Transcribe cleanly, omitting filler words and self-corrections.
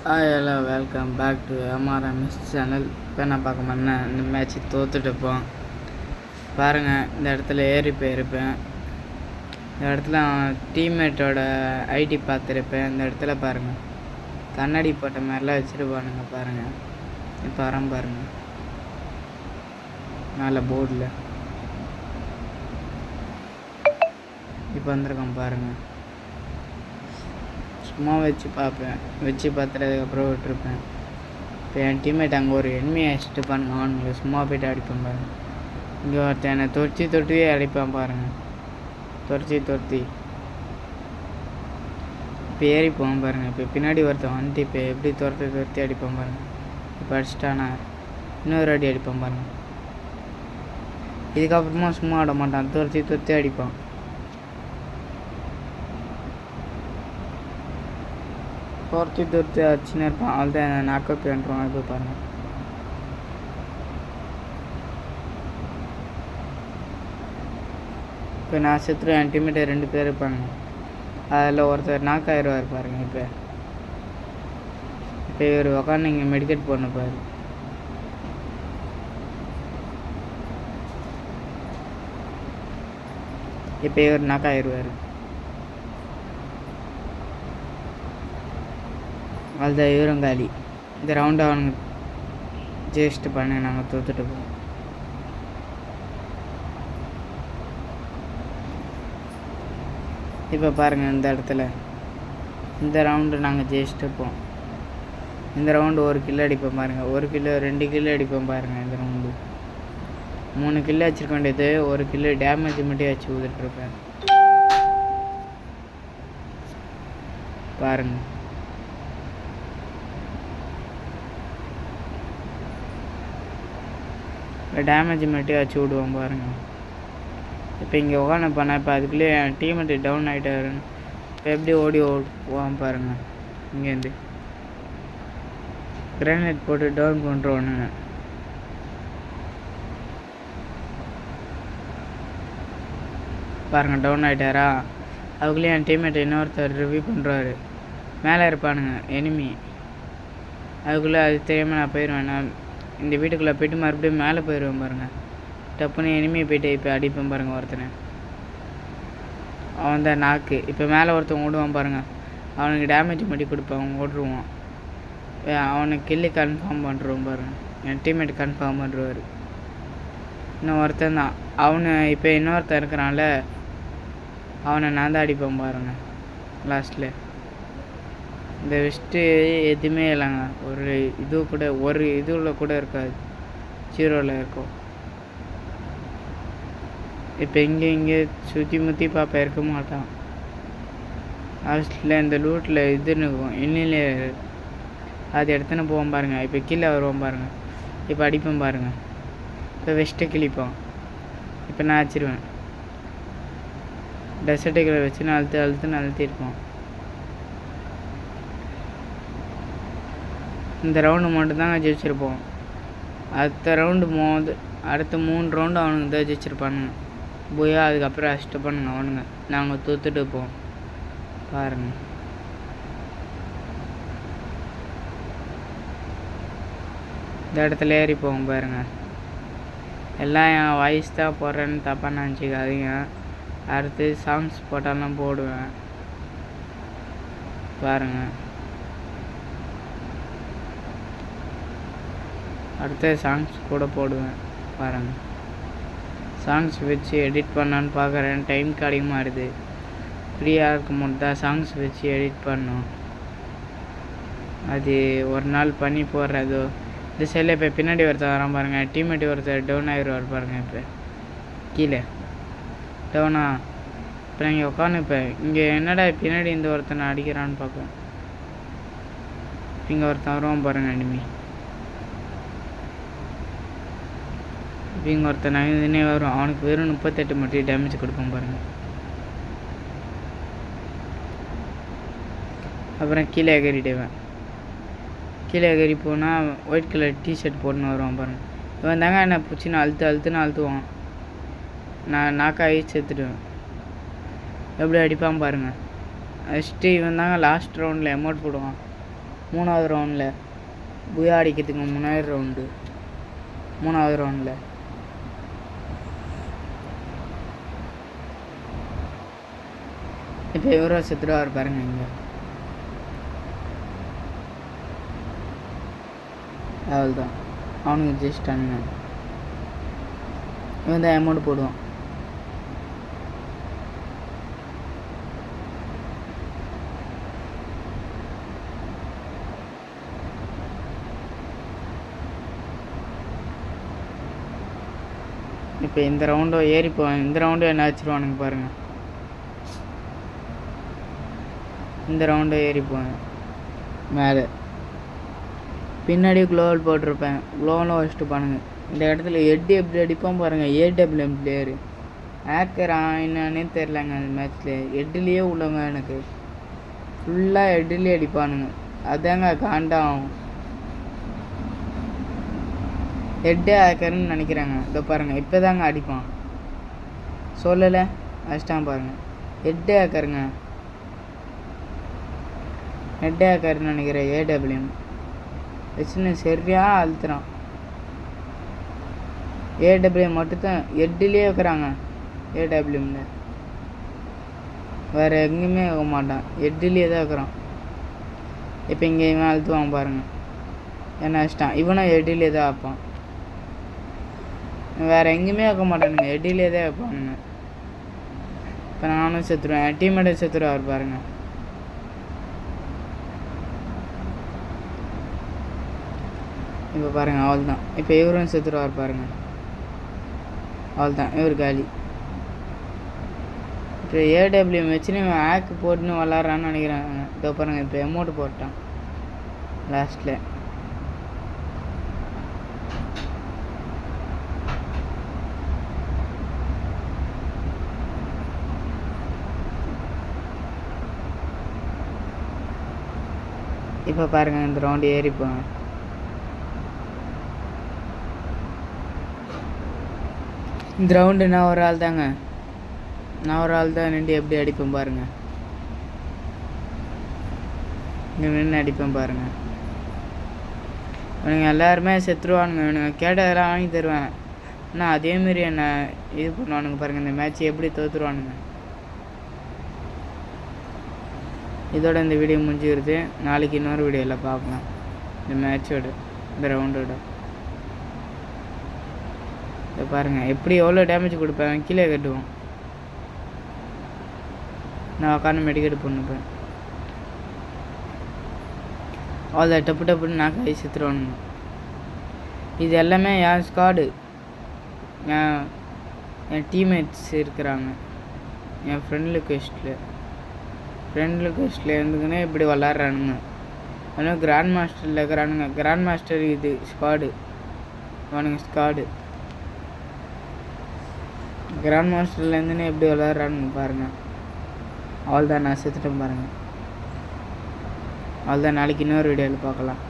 Hi hello welcome back to MRMS channel. இப்போ என்ன பார்க்க மாட்டேன்னா இந்த மேட்ச்சு தோற்றுட்டுப்போம் பாருங்கள். இந்த இடத்துல ஏறி போயிருப்பேன். இந்த இடத்துல டீம்மேட்டோட ஐடி பார்த்துருப்பேன். இந்த இடத்துல பாருங்கள் கண்ணாடி போட்ட மாதிரிலாம் வச்சுருப்பானுங்க பாருங்கள். இப்போ வரம் பாருங்கள் மேலே போர்டில் இப்போ வந்திருக்கோம் பாருங்கள். சும்மா வச்சு பார்ப்பேன், வச்சு பார்த்துறதுக்கப்புறம் விட்டுருப்பேன். இப்போ என் டீம்மேட் அங்கே ஒரு என்மையை அடிச்சுட்டு பாருங்க, அவனுங்களை சும்மா போய்ட்டு அடிப்பேன் பாருங்கள். இங்கே ஒருத்தன் என்னை தொட்டியே அடிப்பான் பாருங்கள், தொட்டி இப்போ ஏறி போவான் பாருங்கள். இப்போ பின்னாடி ஒருத்தன் வந்துட்டு இப்போ எப்படி துரத்தி அடிப்பான் பாருங்கள். இப்போ அடிச்சிட்டானா இன்னொரு அடி அடிப்பான் பாருங்கள். இதுக்கப்புறமா சும்மா ஆட மாட்டான், துரத்தி அடிப்பான். துரத்தி அடிச்சுன்னு இருப்பான். அவள்தான் என்ன நாக்கப் பண்ணுறான். இப்போ பாருங்கள் இப்போ நான் செத்துரு, என் டீம்மேட்டை 2 பேர் இருப்பாங்க. அதில் ஒருத்தர் நாக்காயிருவார் பாருங்கள். இப்போ இவர் உக்காந்து இங்கே மெடிக்கேட் பண்ண பாரு. இப்போ இவர் நாக்காயிருவார். அதுதான் இவரும் காலி. இந்த ரவுண்டு அவனுங்க ஜெயிச்சுட்டு பண்ணி நாங்கள் தோற்றுட்டு போவோம். இப்போ பாருங்கள் இந்த இடத்துல இந்த ரவுண்டு நாங்கள் ஜெயிச்சுட்டு போவோம். இந்த ரவுண்டு 1 கில்லு அடிப்போம் பாருங்கள். 1 கில்லு 2 கில்லு அடிப்போம் பாருங்கள். இந்த ரவுண்டு 3 கில்லு அடிச்சிருக்க வேண்டியது 1 கில்லு டேமேஜ் மட்டும் அடிச்சு ஊதிட்டுருப்பேன் பாருங்கள். டேமேஜ் மட்டும் வச்சு விடுவோம் பாருங்கள். இப்போ இங்கே உட்காந்து பண்ணேன். இப்போ அதுக்குள்ளேயே என் டீம்மேட்டு டவுன் ஆகிட்டாருன்னு இப்போ எப்படி ஓடி போவான் பாருங்கள். இங்கேருந்து கிரானைட் போட்டு டவுன் பண்ணுறோன்னு பாருங்கள். டவுன் ஆகிட்டாரா? அதுக்குள்ளேயே என் டீம்மேட் இன்னொருத்தர் ரிவ்யூ பண்ணுறாரு. மேலே இருப்பானுங்க எனிமி. அதுக்குள்ளே அது தெரியாமல் நான் போயிடுவேன். நான் இந்த வீட்டுக்குள்ளே போய்ட்டு மறுபடியும் மேலே போயிடுவேன் பாருங்கள். டப்புன்னு எனிமையை போய்ட்டு இப்போ அடிப்பேன் பாருங்கள் ஒருத்தனை. அவன் தான் நாக்கு. இப்போ மேலே ஒருத்தன் ஓடுவான் பாருங்கள். அவனுக்கு டேமேஜ் மட்டும் கொடுப்பான், அவன் ஓடுருவான். அவனுக்கு கில்லு கன்ஃபார்ம் பண்ணுறோம் பாருங்கள். என் டீம்மேட் கன்ஃபார்ம் பண்ணுறாரு. இன்னும் ஒருத்தன் தான் அவனு. இப்போ இன்னொருத்தன் இருக்கிறான்ல, அவனை நான் தான் அடிப்பேன் பாருங்கள் லாஸ்ட்டில். இந்த வெஸ்ட்டு எதுவுமே இல்லைங்க. ஒரு இதுவில் கூட இருக்காது, 0ல் இருக்கும். இப்போ இங்கே சுற்றி பார்ப்ப இருக்க மாட்டான். லாஸ்ட்டில் இந்த லூட்டில் இதுன்னு இருக்கும், இன்னிலே அது எடுத்துன்னு போவோம் பாருங்கள். இப்போ கீழே வருவோம் பாருங்கள். இப்போ அடிப்போம் பாருங்கள். இப்போ வெஸ்ட்டை கிழிப்போம். இப்போ நான் அடிச்சிருவேன். டெசர்ட்டுகளை வச்சு நான் அழுத்திருப்போம். இந்த ரவுண்டு மட்டும்தாங்க ஜெயிச்சிருப்போம். அடுத்த ரவுண்டு அடுத்த 3 ரவுண்டு அவனுங்க தான் ஜெயிச்சிருப்பானுங்க. போயா அதுக்கப்புறம் அஷ்டம் பண்ணுங்க அவனுங்க. நாங்கள் தோற்றுட்டு போவோம் பாருங்கள். இந்த இடத்துல ஏறி போவோம் பாருங்கள். எல்லாம் என் வாய்ஸ் தான் போடுறேன்னு தப்பாக நினச்சிக்காதீங்க. அடுத்து சாங்ஸ் போட்டாலும் போடுவேன் பாருங்கள். அடுத்த சாங்ஸ் கூட போடுவேன் பாருங்கள். சாங்ஸ் வச்சு எடிட் பண்ணான்னு பார்க்குறேன். டைம் கிடைக்க மாட்டுது. ஃப்ரீயாக இருக்கும் போது தான் சாங்ஸ் வச்சு எடிட் பண்ணோம். அது ஒரு நாள் பண்ணி போடுறதோ. இந்த சைடில் இப்போ பின்னாடி ஒருத்தர் வரான் பாருங்கள். டீம்மேட் ஒருத்தர் டவுன் ஆகிடுவார் பாருங்கள். இப்போ கீழே டவுனா. இப்போ நீங்கள் உட்காந்து இப்போ இங்கே என்னடா பின்னாடி இந்த ஒருத்தனை அடிக்கிறான்னு பார்ப்போம். இங்கே ஒருத்தன் வருவான் பாருங்கள் எனிமி. இங்கே ஒருத்தன் நகர்ந்துனே வரும். அவனுக்கு வெறும் 38 மட்டும் டேமேஜ் கொடுப்போம் பாருங்கள். அப்புறம் கீழே எகறிடுவேன். கீழே எகறி போனால் ஒயிட் கலர் டிஷர்ட் போட்டுன்னு வருவான் பாருங்கள். இவன் தாங்க என்னை பிடிச்சின்னு அழுத்துவான். நான் நாக்காகி செத்துடுவேன். எப்படி அடிப்பான் பாருங்கள். ஃபஸ்ட்டு இவன் தாங்க லாஸ்ட் ரவுண்டில் எமௌண்ட் போடுவான். 3வது ரவுண்டில் புயா அடிக்கிறதுக்கு முன்னாடி ரவுண்டு 3வது ரவுண்டில். இப்போ இவரோ செத்துருவார் பாருங்க. இங்கே அவ்வளோதான், அவனுக்கு ஜெயிச்சிட்டானுங்க. இவன் தான் அமௌண்ட் போடுவான். இப்போ இந்த ரவுண்டோ ஏறி போவேன். இந்த ரவுண்டு என்ன வச்சுருவானுங்க பாருங்கள். இந்த ரவுண்டை ஏறி போவேன் மேலே. பின்னாடி க்ளோவல் போட்டிருப்பேன். க்ளோவெலாம் வச்சுட்டு பாருங்க. இந்த இடத்துல எட்டு எப்படி அடிப்பான் பாருங்கள். ஏடபிள்யூஎம் பிளேயரு ஹேக்கரா என்னன்னே தெரிலங்க. அந்த மேட்ச்சில் ஹெட்லேயே உள்ளவங்க எனக்கு ஃபுல்லாக ஹெட்லேயே அடிப்பானுங்க. அதாங்க காண்டாகும். ஹெட்டே ஹேக்கர்னு நினைக்கிறாங்க. இதோ பாருங்கள், இப்போ தாங்க அடிப்பான். சொல்லலை அடிச்சிட்டான் பாருங்கள். ஹெட்டே ஹேக்கருங்க. ஹெட்டே ஹேக்கர்னு நினைக்கிறேன். ஏடபிள்யூஎம் வச்சுன்னு சரியாக அழுத்துறான். ஏடபிள்யூஎம் மட்டும்தான் ஹெட்லேயே வைக்கிறாங்க. ஏடபிள்யூஎம்ல வேறு எங்கேயுமே வைக்க மாட்டான். ஹெட்லேயே தான் வைக்கிறான். இப்போ இங்கே இவன் அழுத்துவான் பாருங்கள். என்ன வச்சிட்டான். இவனும் ஹெட்லேயே தான் வைப்பான். வேறு எங்கேயுமே வைக்க மாட்டானுங்க. ஹெட்லேயே தான் வைப்பானுங்க. இப்போ நானும் செத்துருவேன். டீம்மேட்டை செத்துருவார் பாருங்கள். இப்போ பாருங்கள், அவள் தான். இப்போ இவரும் செத்துருவார் பாருங்கள். அவள் தான், இவர் காலி. இப்போ ஏடபிள்யூஎம் வச்சுன்னு இவன் ஹேக்கு போட்டுன்னு விளாட்றான்னு நினைக்கிறாங்க. இதோ பாருங்கள், இப்போ அமௌண்ட் போட்டான் லாஸ்ட்டில். இப்போ பாருங்கள், இந்த ரவுண்டு ஏறிப்போங்க. இந்த ரவுண்டு நான் ஒரு ஆள் தாங்க. நான் ஒரு ஆள் தான் நின்று எப்படி அடிப்பேன் பாருங்கள். இங்கே நின்று அடிப்பேன் பாருங்கள். இவனுங்க எல்லாருமே செத்துருவானுங்க. இவனுங்க கேட்டதெல்லாம் வாங்கி தருவேன். ஆனால் அதேமாரி என்ன இது பண்ணுவானுங்க பாருங்கள். இந்த மேட்ச் எப்படி தோற்றுருவானுங்க. இதோட இந்த வீடியோ முடிஞ்சுக்கிறது. நாளைக்கு இன்னொரு வீடியோவில் பார்க்கலாம். இந்த மேட்சோட இந்த ரவுண்டோட இதை பாருங்கள். எப்படி எவ்வளோ டேமேஜ் கொடுப்பேன். கீழே கட்டுவோம். நான் உட்காந்து மெடிக்கெட் பண்ணிப்பேன். அவ்வளோ டப்பு டப்புன்னு நான் கை செத்துருவானுங்க. இது எல்லாமே என் ஸ்குவாடு. என் டீம்மேட்ஸ் இருக்கிறாங்க. என் ஃப்ரெண்ட் ரிக்வெஸ்ட்டில் இருந்துக்குன்னே இப்படி விளாட்றானுங்க. ஆனால் கிராண்ட் மாஸ்டரில் இருக்கிறானுங்க. கிராண்ட் மாஸ்டர் இது ஸ்குவாடு. அவனுங்க ஸ்குவாடு கிராண்ட் மாஸ்டர்லேருந்துன்னு எப்படி விளாட்றானுங்க பாருங்கள். அவள் தான், நான் செத்துட்டேன் பாருங்கள். அவள் தான். நாளைக்கு இன்னொரு வீடியோவில் பார்க்கலாம்.